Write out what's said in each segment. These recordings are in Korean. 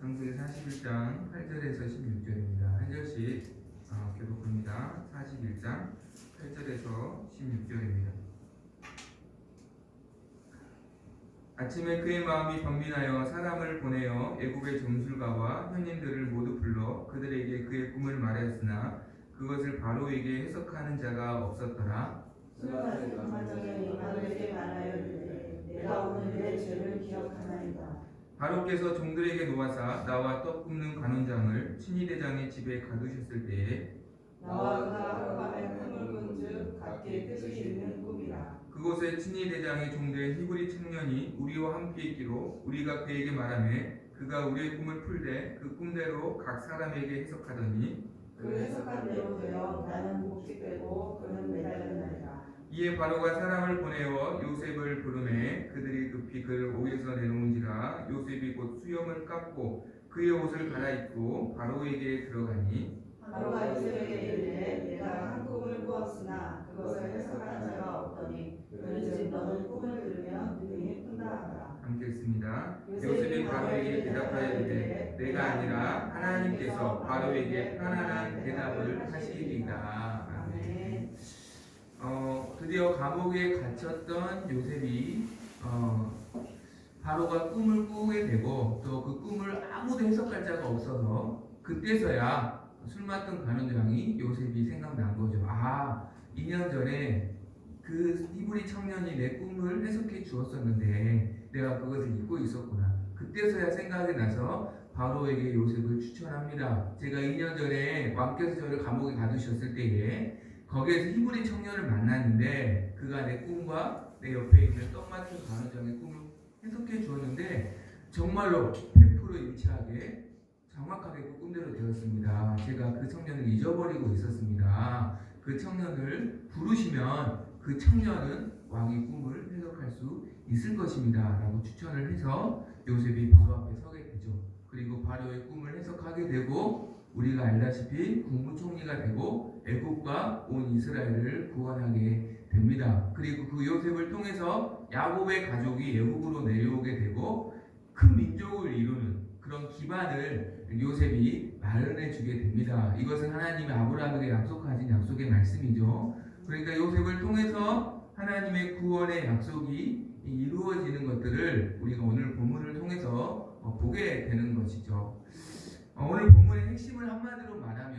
창세기 41장 8절에서 16절입니다. 한 절씩 교독합니다. 41장 8절에서 16절입니다. 아침에 그의 마음이 번민하여 사람을 보내어 애굽의 점술가와 현인들을 모두 불러 그들에게 그의 꿈을 말하였으나 그것을 바로에게 해석하는 자가 없었더라. 술마신 감정이 바로에게 말하여 이르되 내가 오늘 내 죄를 기억하나이다. 바로께서 종들에게 놓아사 나와 떡 굽는 관원장을 친위대장의 집에 가두셨을 때에 나와 그가 밤에 꿈을 본즉 각기 뜻이 있는 꿈이라. 그곳에 친위대장의 종된 히브리 청년이 우리와 함께 있기로 우리가 그에게 말하매 그가 우리의 꿈을 풀되 그 꿈대로 각 사람에게 해석하더니 그 해석한 대로 되어 나는 묵직되고 그는 매달렸나이다. 이에 바로가 사람을 보내어 요셉을 부르매 그들이 급히 그를 옥에서 내놓은지라. 요셉이 곧 수염을 깎고 그의 옷을 갈아입고 바로에게 들어가니 바로가 요셉에게 이르되 내가 한 꿈을 꾸었으나 그것을 해석하는 자가 없더니 그런즉 너는 꿈을 들으면 능히 푼다 하더라. 함께 읽습니다. 요셉이 바로에게 대답하여 이르되 내가 아니라 하나님께서 바로에게 편안한 대답을 하시리이다. 아멘. 드디어 감옥에 갇혔던 요셉이 바로가 꿈을 꾸게 되고 또 그 꿈을 아무도 해석할 자가 없어서 그때서야 술 맡던 관원장이 요셉이 생각난 거죠. 2년 전에 그 히브리 청년이 내 꿈을 해석해 주었었는데 내가 그것을 잊고 있었구나. 그때서야 생각이 나서 바로에게 요셉을 추천합니다. 제가 2년 전에 왕께서 저를 감옥에 가두셨을 때에 거기에서 히브리 청년을 만났는데 그가 내 꿈과 내 옆에 있는 떡 맡은 관원장의 꿈을 해석해 주었는데 정말로 100% 일치하게 정확하게 그 꿈대로 되었습니다. 제가 그 청년을 잊어버리고 있었습니다. 그 청년을 부르시면 그 청년은 왕의 꿈을 해석할 수 있을 것입니다. 라고 추천을 해서 요셉이 바로 앞에 서게 되죠. 그리고 바로의 꿈을 해석하게 되고 우리가 알다시피 국무총리가 되고 애굽과 온 이스라엘을 구원하게 됩니다. 그리고 그 요셉을 통해서 야곱의 가족이 애굽으로 내려오게 되고 큰 민족을 이루는 그런 기반을 요셉이 마련해 주게 됩니다. 이것은 하나님이 아브라함에게 약속하신 약속의 말씀이죠. 그러니까 요셉을 통해서 하나님의 구원의 약속이 이루어지는 것들을 우리가 오늘 본문을 통해서 보게 되는 것이죠. 오늘 본문의 핵심을 한마디로 말하면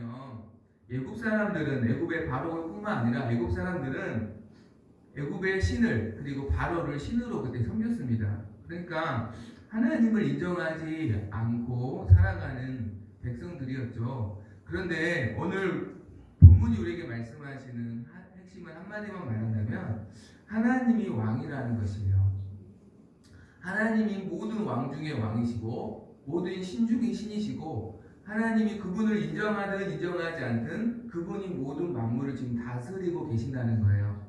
애굽 사람들은 애굽의 바로뿐만 아니라 애굽 사람들은 애굽의 신을 그리고 바로를 신으로 그때 섬겼습니다. 그러니까 하나님을 인정하지 않고 살아가는 백성들이었죠. 그런데 오늘 본문이 우리에게 말씀하시는 핵심은 한마디만 말한다면 하나님이 왕이라는 것이에요. 하나님이 모든 왕 중에 왕이시고 모든 신 중에 신이시고 하나님이 그분을 인정하든 인정하지 않든 그분이 모든 만물을 지금 다스리고 계신다는 거예요.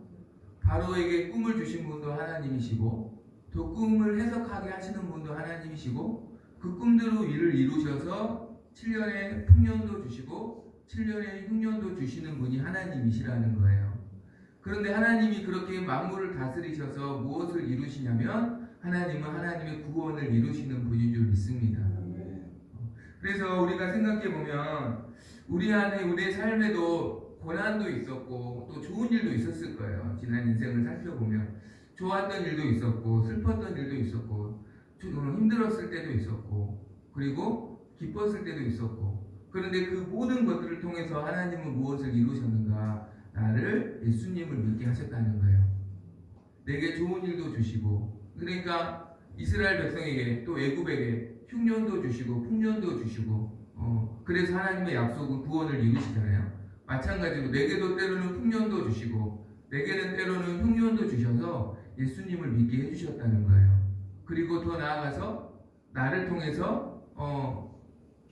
바로에게 꿈을 주신 분도 하나님이시고 또 꿈을 해석하게 하시는 분도 하나님이시고 그 꿈대로 일을 이루셔서 7년의 풍년도 주시고 7년의 흉년도 주시는 분이 하나님이시라는 거예요. 그런데 하나님이 그렇게 만물을 다스리셔서 무엇을 이루시냐면 하나님은 하나님의 구원을 이루시는 분인 줄 믿습니다. 그래서 우리가 생각해보면 우리 안에 우리의 삶에도 고난도 있었고 또 좋은 일도 있었을 거예요. 지난 인생을 살펴보면 좋았던 일도 있었고 슬펐던 일도 있었고 힘들었을 때도 있었고 그리고 기뻤을 때도 있었고 그런데 그 모든 것들을 통해서 하나님은 무엇을 이루셨는가? 나를 예수님을 믿게 하셨다는 거예요. 내게 좋은 일도 주시고 그러니까 이스라엘 백성에게 또 애굽에게 흉년도 주시고 풍년도 주시고 그래서 하나님의 약속은 구원을 이루시잖아요. 마찬가지로 내게도 때로는 풍년도 주시고 내게는 때로는 흉년도 주셔서 예수님을 믿게 해주셨다는 거예요. 그리고 더 나아가서 나를 통해서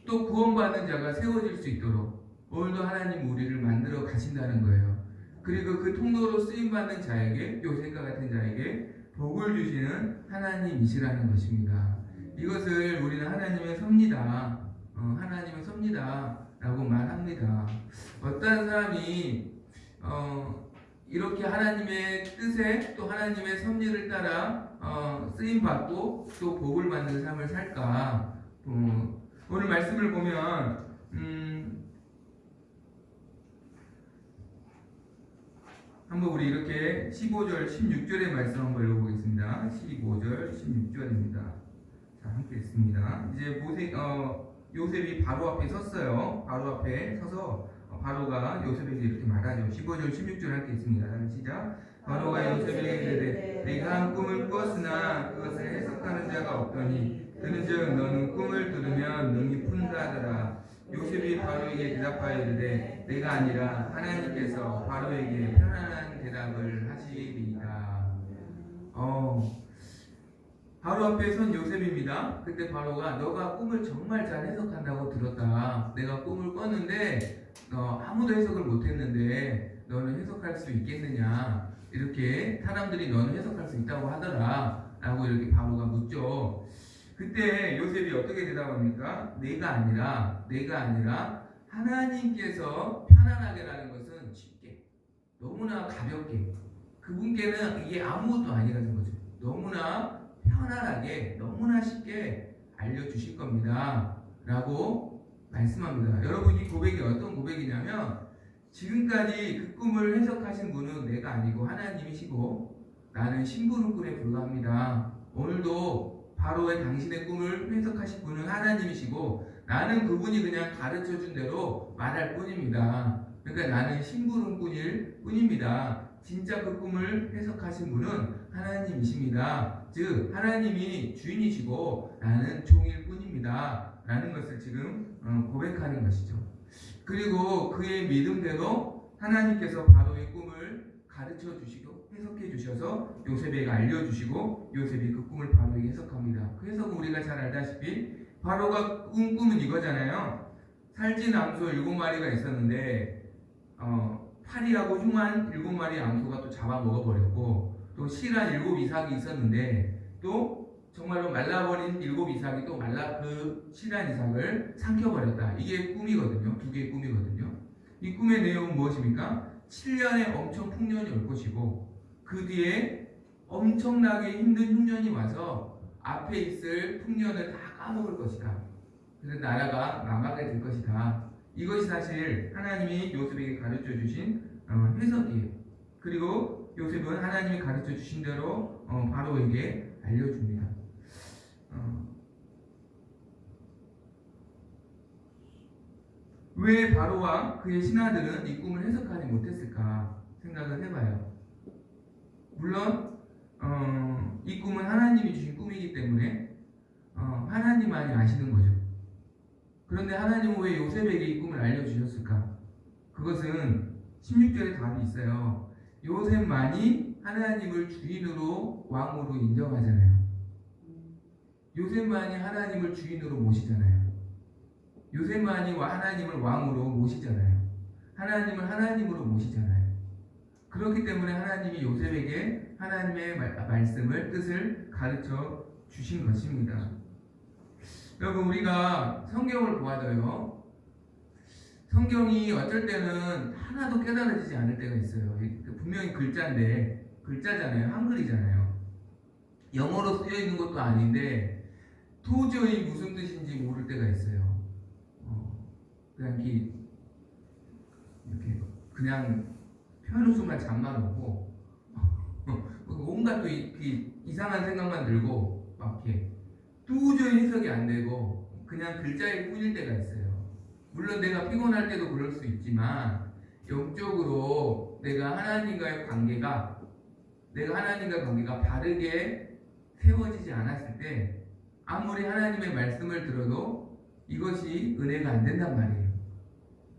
또 구원받는 자가 세워질 수 있도록 오늘도 하나님 우리를 만들어 가신다는 거예요. 그리고 그 통로로 쓰임받는 자에게 요셉과 같은 자에게 복을 주시는 하나님이시라는 것입니다. 이것을 우리는 하나님의 섭니다. 하나님의 섭니다 라고 말합니다. 어떤 사람이 이렇게 하나님의 뜻에 또 하나님의 섭리를 따라 쓰임받고 또 복을 받는 삶을 살까? 오늘 말씀을 보면 한번 우리 이렇게 15절, 16절의 말씀 한번 읽어보겠습니다. 15절, 16절입니다. 자, 함께 읽습니다. 이제 요셉이 바로 앞에 섰어요. 바로 앞에 서서 바로가 요셉에게 이렇게 말하죠. 15절, 16절 함께 읽습니다. 시작. 바로가 요셉에게 이르되 내가 한 꿈을 꾸었으나 그것을 해석하는 자가 없더니 그런즉 너는 꿈을 들으면 능히 푼다 하더라. 요셉이 바로에게 대답하여 이르되 내가 아니라 하나님께서 바로에게 편안한 대답을 하시리이다. 바로 앞에 선 요셉입니다. 그때 바로가 너가 꿈을 정말 잘 해석한다고 들었다. 내가 꿈을 꿨는데 아무도 해석을 못했는데 너는 해석할 수 있겠느냐. 이렇게 사람들이 너는 해석할 수 있다고 하더라 라고 이렇게 바로가 묻죠. 그때 요셉이 어떻게 대답합니까? 내가 아니라 하나님께서 편안하게라는 것은 쉽게, 너무나 가볍게, 그분께는 이게 아무것도 아니라는 거죠. 너무나 편안하게, 너무나 쉽게 알려주실 겁니다 라고 말씀합니다. 여러분, 이 고백이 어떤 고백이냐면 지금까지 그 꿈을 해석하신 분은 내가 아니고 하나님이시고 나는 심부름꾼에 불과합니다. 오늘도 바로의 당신의 꿈을 해석하신 분은 하나님이시고 나는 그분이 그냥 가르쳐준 대로 말할 뿐입니다. 그러니까 나는 심부름꾼일 뿐입니다. 진짜 그 꿈을 해석하신 분은 하나님이십니다. 즉 하나님이 주인이시고 나는 종일 뿐입니다 라는 것을 지금 고백하는 것이죠. 그리고 그의 믿음대로 하나님께서 바로의 꿈을 가르쳐 주시고 해석해 주셔서 요셉에게 알려주시고 요셉이 그 꿈을 바로에게 해석합니다. 그 해석은 우리가 잘 알다시피 바로가 꾼 꿈은 이거잖아요. 살찐 암소 7마리가 있었는데 파리하고 흉한 7마리의 암소가 또 잡아먹어버렸고 또 실한 7이삭이 있었는데 또 정말로 말라버린 7이삭이 또 그 실한 이삭을 삼켜버렸다. 이게 꿈이거든요. 두 개의 꿈이거든요. 이 꿈의 내용은 무엇입니까? 7년에 엄청 풍년이 올 것이고 그 뒤에 엄청나게 힘든 흉년이 와서 앞에 있을 풍년을 다 까먹을 것이다. 그래서 나라가 망하게 될 것이다. 이것이 사실 하나님이 요셉에게 가르쳐 주신 해석이에요. 그리고 요셉은 하나님이 가르쳐 주신 대로 바로에게 알려줍니다. 왜 바로와 그의 신하들은 이 꿈을 해석하지 못했을까 생각을 해봐요. 물론 이 꿈은 하나님이 주신 꿈이기 때문에 하나님만이 아시는 거죠. 그런데 하나님은 왜 요셉에게 이 꿈을 알려주셨을까? 그것은 16절에 답이 있어요. 요셉만이 하나님을 주인으로 왕으로 인정하잖아요. 요셉만이 하나님을 주인으로 모시잖아요. 요셉만이 하나님을 왕으로 모시잖아요. 하나님을 하나님으로 모시잖아요. 그렇기 때문에 하나님이 요셉에게 하나님의 말씀을, 뜻을 가르쳐 주신 것입니다. 여러분, 우리가 성경을 보아도요, 성경이 어쩔 때는 하나도 깨달아지지 않을 때가 있어요. 분명히 글자잖아요. 한글이잖아요. 영어로 쓰여 있는 것도 아닌데 도저히 무슨 뜻인지 모를 때가 있어요. 그냥 표현수만 잠만 오고 온갖 또 이상한 생각만 들고 막 이렇게 도저히 해석이 안 되고 그냥 글자일 뿐일 때가 있어요. 물론 내가 피곤할 때도 그럴 수 있지만 영적으로 내가 하나님과의 관계가 바르게 세워지지 않았을 때 아무리 하나님의 말씀을 들어도 이것이 은혜가 안 된단 말이에요.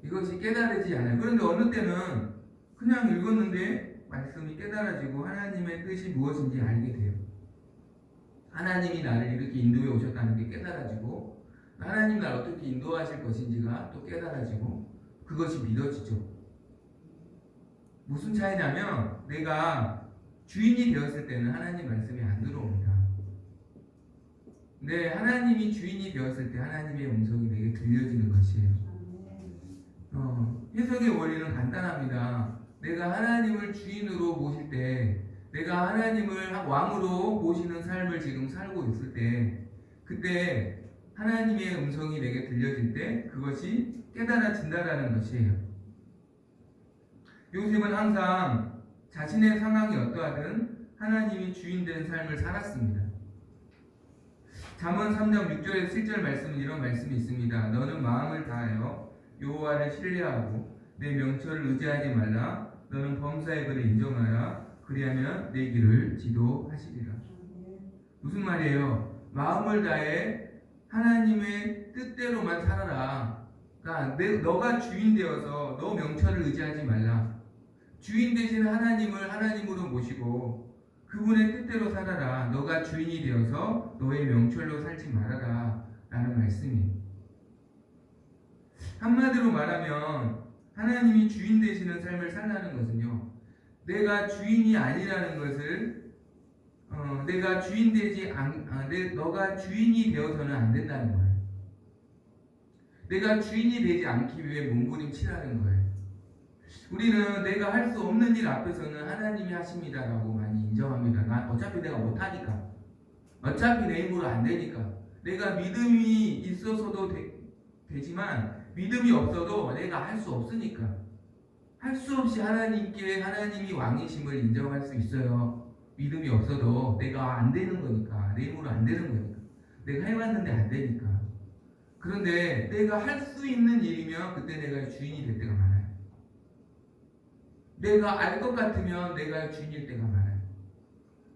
이것이 깨달아지지 않아요. 그런데 어느 때는 그냥 읽었는데 말씀이 깨달아지고 하나님의 뜻이 무엇인지 알게 돼요. 하나님이 나를 이렇게 인도해 오셨다는 게 깨달아지고 하나님 나를 어떻게 인도하실 것인지가 또 깨달아지고 그것이 믿어지죠. 무슨 차이냐면 내가 주인이 되었을 때는 하나님 말씀이 안 들어옵니다. 근데 하나님이 주인이 되었을 때 하나님의 음성이 내게 들려지는 것이에요. 해석의 원리는 간단합니다. 내가 하나님을 주인으로 모실 때, 내가 하나님을 왕으로 모시는 삶을 지금 살고 있을 때, 그때 하나님의 음성이 내게 들려질 때 그것이 깨달아진다라는 것이에요. 요셉은 항상 자신의 상황이 어떠하든 하나님이 주인된 삶을 살았습니다. 잠언 3장 6절에서 7절 말씀은 이런 말씀이 있습니다. 너는 마음을 다하여 여호와를 신뢰하고 내 명철을 의지하지 말라. 너는 범사의 글을 인정하라. 그리하면 내 길을 지도하시리라. 무슨 말이에요? 마음을 다해 하나님의 뜻대로만 살아라. 그러니까 너가 주인 되어서 너 명철을 의지하지 말라. 주인 되신 하나님을 하나님으로 모시고 그분의 뜻대로 살아라. 너가 주인이 되어서 너의 명철로 살지 말아라. 라는 말씀이에요. 한마디로 말하면 하나님이 주인 되시는 삶을 살라는 것은요, 내가 주인이 아니라는 것을 내가 주인 되지 너가 주인이 되어서는 안 된다는 거예요. 내가 주인이 되지 않기 위해 몸부림치라는 거예요. 우리는 내가 할 수 없는 일 앞에서는 하나님이 하십니다라고 많이 인정합니다. 어차피 내가 못하니까, 어차피 내 힘으로 안 되니까, 내가 믿음이 있어서도 되지만 믿음이 없어도 내가 할 수 없으니까, 할 수 없이 하나님이 왕이심을 인정할 수 있어요. 믿음이 없어도 내가 안 되는 거니까, 내 힘으로 안 되는 거니까, 내가 해봤는데 안 되니까. 그런데 내가 할 수 있는 일이면 그때 내가 주인이 될 때가 많아요. 내가 알 것 같으면 내가 주인일 때가 많아요.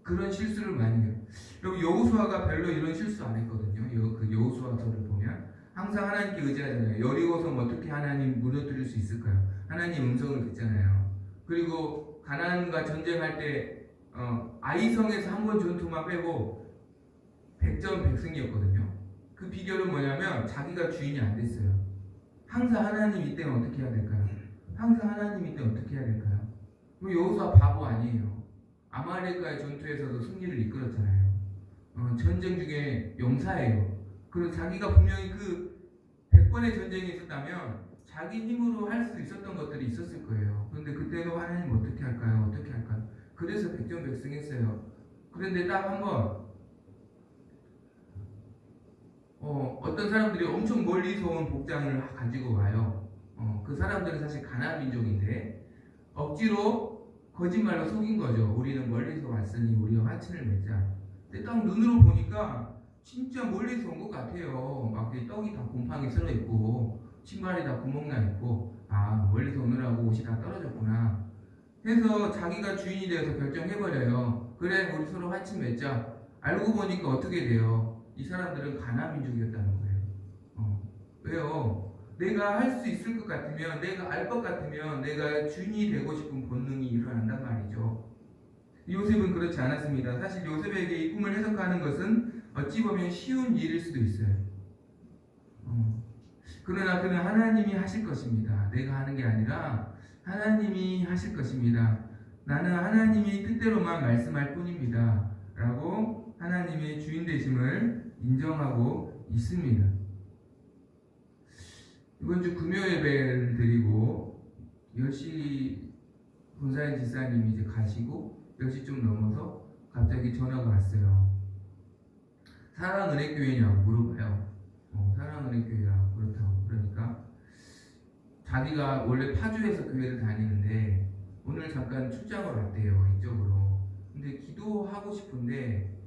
그런 실수를 많이 해요. 여러분, 여호수아가 별로 이런 실수 안 했거든요. 그 여호수아서를 보면 항상 하나님께 의지하잖아요. 여리고성 어떻게 하나님 무너뜨릴 수 있을까요? 하나님 음성을 듣잖아요. 그리고 가나안과 전쟁할 때 아이성에서 한 번 전투만 빼고 100전 100승이었거든요. 그 비결은 뭐냐면 자기가 주인이 안 됐어요. 항상 하나님 이때는 어떻게 해야 될까요? 항상 하나님 이때 어떻게 해야 될까요? 그럼 여호수아 바보 아니에요. 아말렉과의 전투에서도 승리를 이끌었잖아요. 전쟁 중에 용사예요. 그리고 자기가 분명히 그 100번의 전쟁이 있었다면 자기 힘으로 할 수 있었던 것들이 있었을 거예요. 그런데 그때도 하나님 어떻게 할까요? 어떻게 할까요? 그래서 100전 100승 했어요. 그런데 딱 한번 어떤 사람들이 엄청 멀리서 온 복장을 가지고 와요. 그 사람들은 사실 가나안 민족인데 억지로 거짓말로 속인 거죠. 우리는 멀리서 왔으니 우리가 화친을 맺자. 근데 딱 눈으로 보니까 진짜 멀리서 온 것 같아요. 막 떡이 다 곰팡이 쓸어 있고 신발이 다 구멍 나 있고, 아, 멀리서 오느라고 옷이 다 떨어졌구나 해서 자기가 주인이 되어서 결정해버려요. 그래, 우리 서로 화친 맺자. 알고 보니까 어떻게 돼요? 이 사람들은 가나안 민족이었다는 거예요. 왜요? 내가 할 수 있을 것 같으면, 내가 알 것 같으면 내가 주인이 되고 싶은 본능이 일어난단 말이죠. 요셉은 그렇지 않았습니다. 사실 요셉에게 이 꿈을 해석하는 것은 어찌 보면 쉬운 일일 수도 있어요. 그러나 그는 하나님이 하실 것입니다. 내가 하는 게 아니라 하나님이 하실 것입니다. 나는 하나님이 뜻대로만 말씀할 뿐입니다. 라고 하나님의 주인 되심을 인정하고 있습니다. 이번 주 금요 예배를 드리고 10시 본사인 지사님이 이제 가시고 10시 좀 넘어서 갑자기 전화가 왔어요. 사랑은혜교회냐고 물어봐요. 사랑은혜교회라고 그렇다고. 그러니까 자기가 원래 파주에서 교회를 다니는데 오늘 잠깐 출장을 왔대요. 이쪽으로. 근데 기도하고 싶은데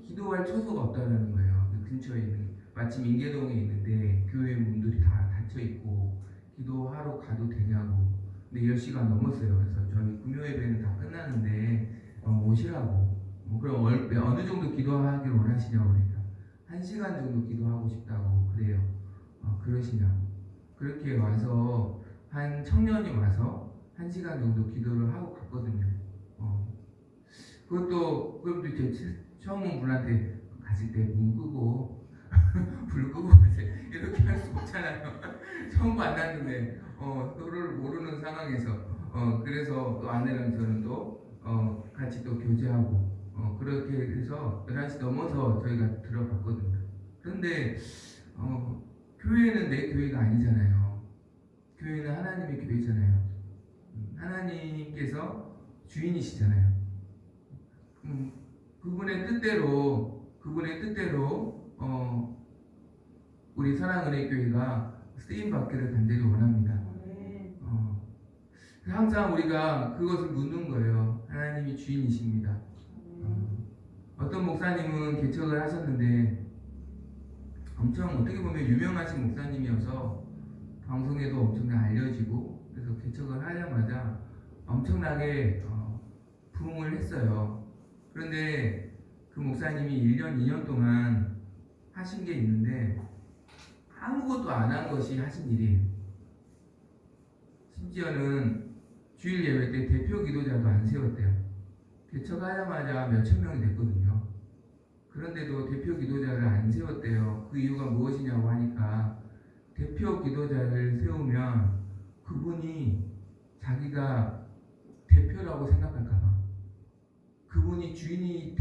기도할 처소가 없다는 거예요. 그 근처에 있는, 마침 인계동에 있는데 교회 문들이 다 닫혀 있고 기도하러 가도 되냐고. 근데 10시가 넘었어요. 그래서 저희 금요 예배는 다 끝나는데 오시라고. 그럼 어느 정도 기도하기를 원하시냐고. 그러니까 1시간 정도 기도하고 싶다고 그래요. 그러시냐고. 그렇게 와서 한 청년이 와서 1시간 정도 기도를 하고 갔거든요. 그것도 이제 처음 온 분한테 가실 때 문 끄고 불 끄고 가세요. 이렇게 할 수 없잖아요. 처음 만났는데 서로를 모르는 상황에서 그래서 또 아내랑 저는 또 같이 또 교제하고 그렇게 해서 11시 넘어서 저희가 들어갔거든요. 그런데 교회는 내 교회가 아니잖아요. 교회는 하나님의 교회잖아요. 하나님께서 주인이시잖아요. 그분의 뜻대로 우리 사랑은혜교회가 쓰임 받기를 간절히 원합니다. 아멘. 항상 우리가 그것을 묻는 거예요. 하나님이 주인이십니다. 어떤 목사님은 개척을 하셨는데 엄청 어떻게 보면 유명하신 목사님이어서 방송에도 엄청나게 알려지고 그래서 개척을 하자마자 엄청나게 부흥을 했어요. 그런데 그 목사님이 1년, 2년 동안 하신 게 있는데 아무것도 안 한 것이 하신 일이에요. 심지어는 주일 예배 때 대표 기도자도 안 세웠대요. 개척하자마자 몇천 명이 됐거든요. 그런데도 대표 기도자를 안 세웠대요. 그 이유가 무엇이냐고 하니까 대표 기도자를 세우면 그분이 자기가 대표라고 생각할까봐, 그분이 주인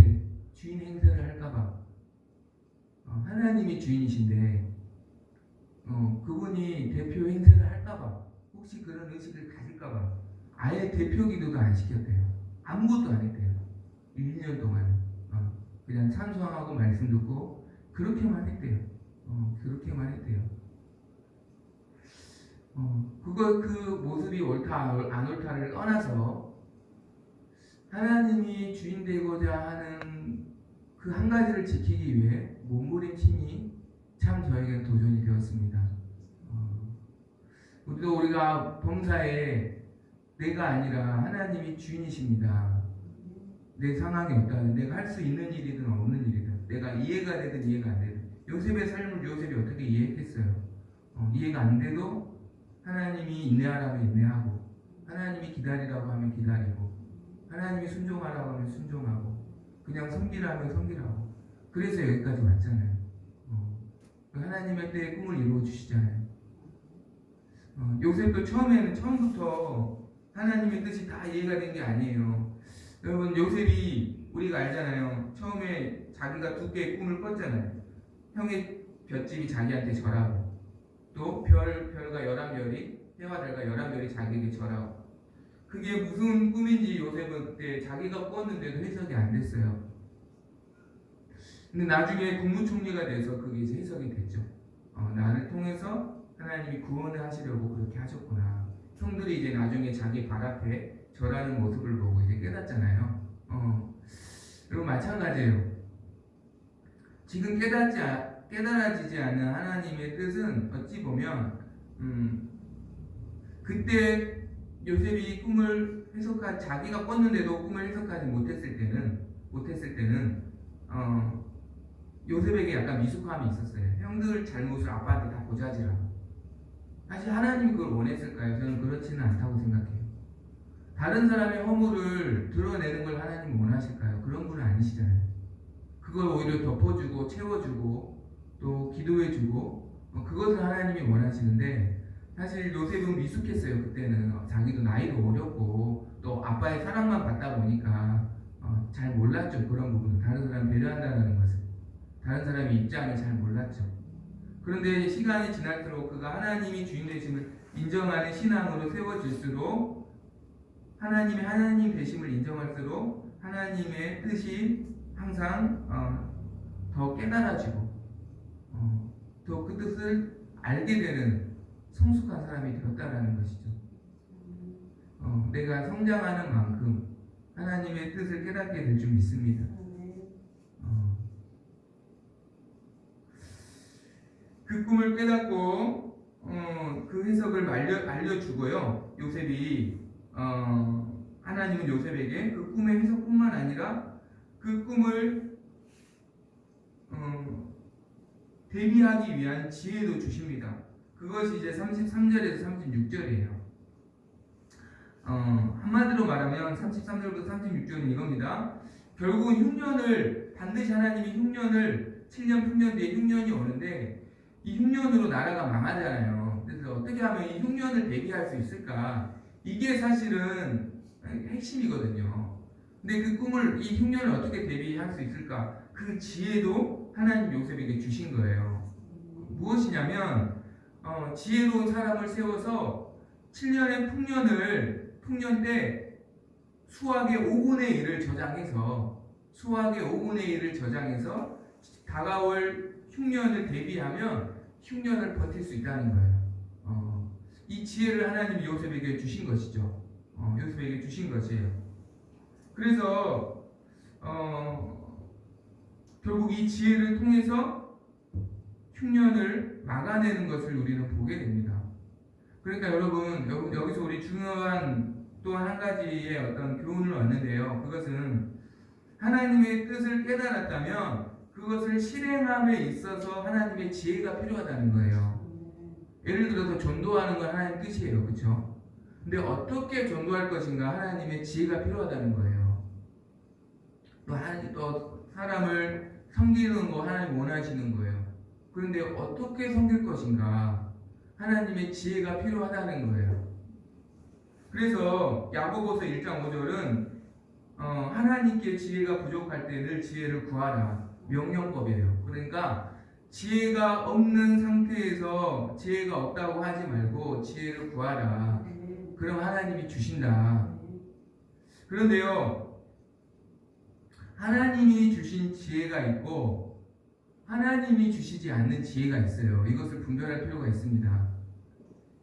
행세를 할까봐, 하나님이 주인이신데 그분이 대표 행세를 할까봐, 혹시 그런 의식을 가질까봐 아예 대표 기도도 안 시켰대요. 아무것도 안 했대요. 1년 동안 그냥 찬송하고 말씀 듣고 그렇게만 했대요. 그렇게만 했대요. 그 모습이 옳다 안 옳다를 떠나서 하나님이 주인 되고자 하는 그 한 가지를 지키기 위해 몸부림침이 참 저에게는 도전이 되었습니다. 우리가 범사에 내가 아니라 하나님이 주인이십니다. 내 상황이 없다는, 내가 할 수 있는 일이든 없는 일이든, 내가 이해가 되든 이해가 안 되든, 요셉의 삶을 요셉이 어떻게 이해했겠어요? 이해가 안 돼도 하나님이 인내하라면 인내하고, 하나님이 기다리라고 하면 기다리고, 하나님이 순종하라고 하면 순종하고, 그냥 섬기라면 섬기라고. 그래서 여기까지 왔잖아요. 하나님의 때에 꿈을 이루어 주시잖아요. 요셉도 처음부터 하나님의 뜻이 다 이해가 된 게 아니에요. 여러분, 요셉이 우리가 알잖아요. 처음에 자기가 두 개의 꿈을 꿨잖아요. 형의 볏집이 자기한테 절하고, 또 별과 11별이, 해와 달과 11별이 자기에게 절하고. 그게 무슨 꿈인지 요셉은 그때 자기가 꿨는데도 해석이 안 됐어요. 근데 나중에 국무총리가 돼서 그게 이제 해석이 됐죠. 나를 통해서 하나님이 구원을 하시려고 그렇게 하셨구나. 형들이 이제 나중에 자기 발 앞에 절하는 모습을 보고 이제 깨닫잖아요. 여러분, 마찬가지예요. 지금 깨달아지지 않는 하나님의 뜻은 어찌 보면 그때 요셉이 꿈을 자기가 꿨는데도 꿈을 해석하지 못했을 때는 요셉에게 약간 미숙함이 있었어요. 형들 잘못을 아빠한테 다 고자지라고. 사실 하나님이 그걸 원했을까요? 저는 그렇지는 않다고 생각해요. 다른 사람의 허물을 드러내는 걸 하나님이 원하실까요? 그런 분은 아니시잖아요. 그걸 오히려 덮어주고 채워주고 또 기도해주고 그것을 하나님이 원하시는데, 사실 요셉은 미숙했어요. 그때는 자기도 나이도 어렸고 또 아빠의 사랑만 받다 보니까 잘 몰랐죠. 그런 부분은 다른 사람 배려한다는 것을, 다른 사람의 입장을 잘 몰랐죠. 그런데 시간이 지날수록 그가 하나님이 주인 되심을 인정하는 신앙으로 세워질수록, 하나님 되심을 인정할수록 하나님의 뜻이 항상 더 깨달아지고 또 그 뜻을 알게 되는 성숙한 사람이 되었다라는 것이죠. 내가 성장하는 만큼 하나님의 뜻을 깨닫게 될 줄 믿습니다. 그 꿈을 깨닫고 그 해석을 알려주고요. 요셉이 하나님은 요셉에게 그 꿈의 해석뿐만 아니라 그 꿈을 대비하기 위한 지혜도 주십니다. 그것이 이제 33절에서 36절이에요. 한마디로 말하면 33절부터 36절은 이겁니다. 결국은 흉년을, 반드시 하나님이 흉년을 7년 풍년 뒤에 흉년이 오는데 이 흉년으로 나라가 망하잖아요. 그래서 어떻게 하면 이 흉년을 대비할 수 있을까? 이게 사실은 핵심이거든요. 근데 그 꿈을, 이 흉년을 어떻게 대비할 수 있을까? 그 지혜도 하나님 요셉에게 주신 거예요. 무엇이냐면 지혜로운 사람을 세워서 7년의 풍년 때 수확의 5분의 1을 저장해서 다가올 흉년을 대비하면 흉년을 버틸 수 있다는 거예요. 이 지혜를 하나님이 요셉에게 주신 것이죠. 요셉에게 주신 것이에요. 그래서 결국 이 지혜를 통해서 흉년을 막아내는 것을 우리는 보게 됩니다. 그러니까 여러분 여기서 우리 중요한 또한 한 가지의 어떤 교훈을 얻는데요. 그것은 하나님의 뜻을 깨달았다면 그것을 실행함에 있어서 하나님의 지혜가 필요하다는 거예요. 예를 들어서 전도하는 건 하나님 뜻이에요. 그렇죠? 근데 어떻게 전도할 것인가 하나님의 지혜가 필요하다는 거예요. 또 사람을 섬기는 거 하나님 원하시는 거예요. 그런데 어떻게 섬길 것인가 하나님의 지혜가 필요하다는 거예요. 그래서 야고보서 1장 5절은 하나님께 지혜가 부족할 때 늘 지혜를 구하라 명령법이에요. 그러니까 지혜가 없는 상태에서 지혜가 없다고 하지 말고 지혜를 구하라. 그럼 하나님이 주신다. 그런데요, 하나님이 주신 지혜가 있고 하나님이 주시지 않는 지혜가 있어요. 이것을 분별할 필요가 있습니다.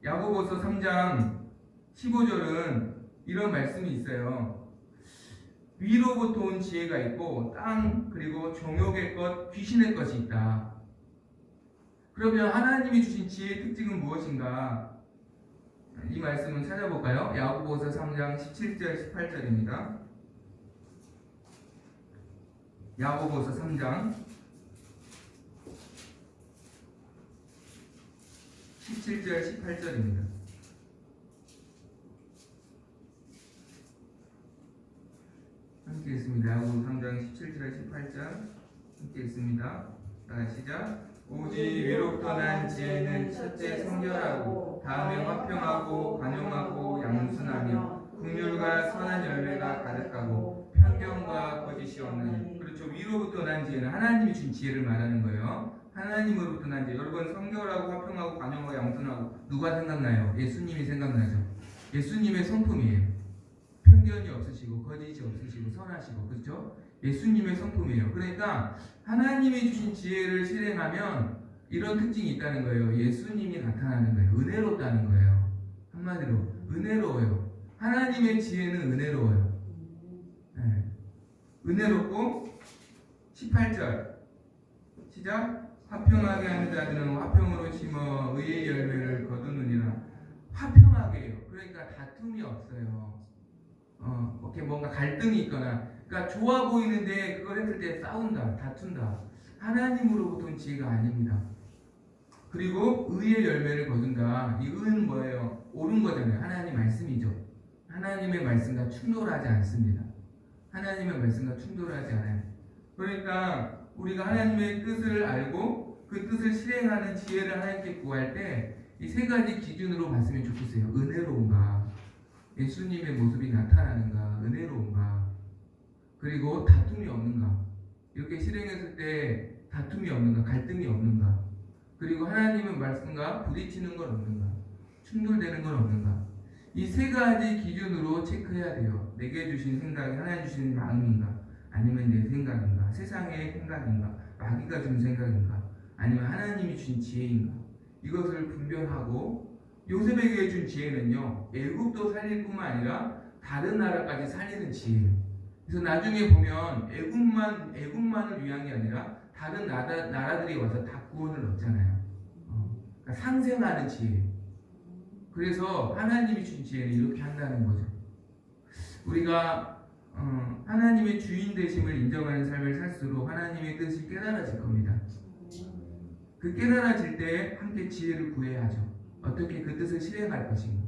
야고보서 3장 15절은 이런 말씀이 있어요. 위로부터 온 지혜가 있고 땅 그리고 정욕의 것 귀신의 것이 있다. 그러면 하나님이 주신 지혜의 특징은 무엇인가? 이 말씀은 찾아볼까요? 야고보서 3장 17절 18절입니다. 야고보서 3장 17절 18절입니다. 함께 있습니다. 야고보서 3장 17절 18절 함께 있습니다. 자, 시작. 오직 위로부터 난 지혜는 첫째 성결하고 다음에 화평하고 관용하고 양순하며 긍휼과 선한 열매가 가득하고 편견과 거짓이 없는. 그렇죠. 위로부터 난 지혜는 하나님이 준 지혜를 말하는 거예요. 하나님으로부터 난 지혜. 여러분 성결하고 화평하고 관용하고 양순하고 누가 생각나요? 예수님이 생각나죠. 예수님의 성품이에요. 편견이 없으시고 거짓이 없으시고 선하시고 그렇죠? 예수님의 성품이에요. 그러니까 하나님이 주신 지혜를 실행하면 이런 특징이 있다는 거예요. 예수님이 나타나는 거예요. 은혜롭다는 거예요. 한마디로 은혜로워요. 하나님의 지혜는 은혜로워요. 네. 은혜롭고 18절 시작. 화평하게 하는 자들은 화평으로 심어 의의 열매를 거두느니라. 화평하게요. 그러니까 다툼이 없어요. 이렇게 뭔가 갈등이 있거나, 그러니까 좋아 보이는데 그걸 했을 때 싸운다, 다툰다. 하나님으로부터 온 지혜가 아닙니다. 그리고 의의 열매를 거둔다. 이 의는 뭐예요? 옳은 거잖아요. 하나님 말씀이죠. 하나님의 말씀과 충돌하지 않습니다. 하나님의 말씀과 충돌하지 않아요. 그러니까 우리가 하나님의 뜻을 알고 그 뜻을 실행하는 지혜를 하나님께 구할 때 이 세 가지 기준으로 봤으면 좋겠어요. 은혜로운가, 예수님의 모습이 나타나는가, 은혜로운가, 그리고 다툼이 없는가. 이렇게 실행했을 때 다툼이 없는가, 갈등이 없는가, 그리고 하나님의 말씀과 부딪히는 건 없는가, 충돌되는 건 없는가. 이 세 가지 기준으로 체크해야 돼요. 내게 주신 생각이 하나님 주신 마음인가, 아니면 내 생각인가, 세상의 생각인가, 마귀가 준 생각인가, 아니면 하나님이 주신 지혜인가. 이것을 분별하고, 요셉에게 준 지혜는요, 애굽도 살릴 뿐만 아니라 다른 나라까지 살리는 지혜예요. 그래서 나중에 보면 애굽만을 위한 게 아니라 다른 나라들이 와서 다 구원을 얻잖아요. 그러니까 상생하는 지혜. 그래서 하나님이 준 지혜는 이렇게 한다는 거죠. 우리가 하나님의 주인 되심을 인정하는 삶을 살수록 하나님의 뜻이 깨달아질 겁니다. 그 깨달아질 때 함께 지혜를 구해야죠. 어떻게 그 뜻을 실행할 것인가.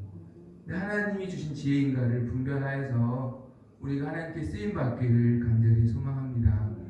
하나님이 주신 지혜인가를 분별하여서 우리가 하나님께 쓰임받기를 간절히 소망합니다.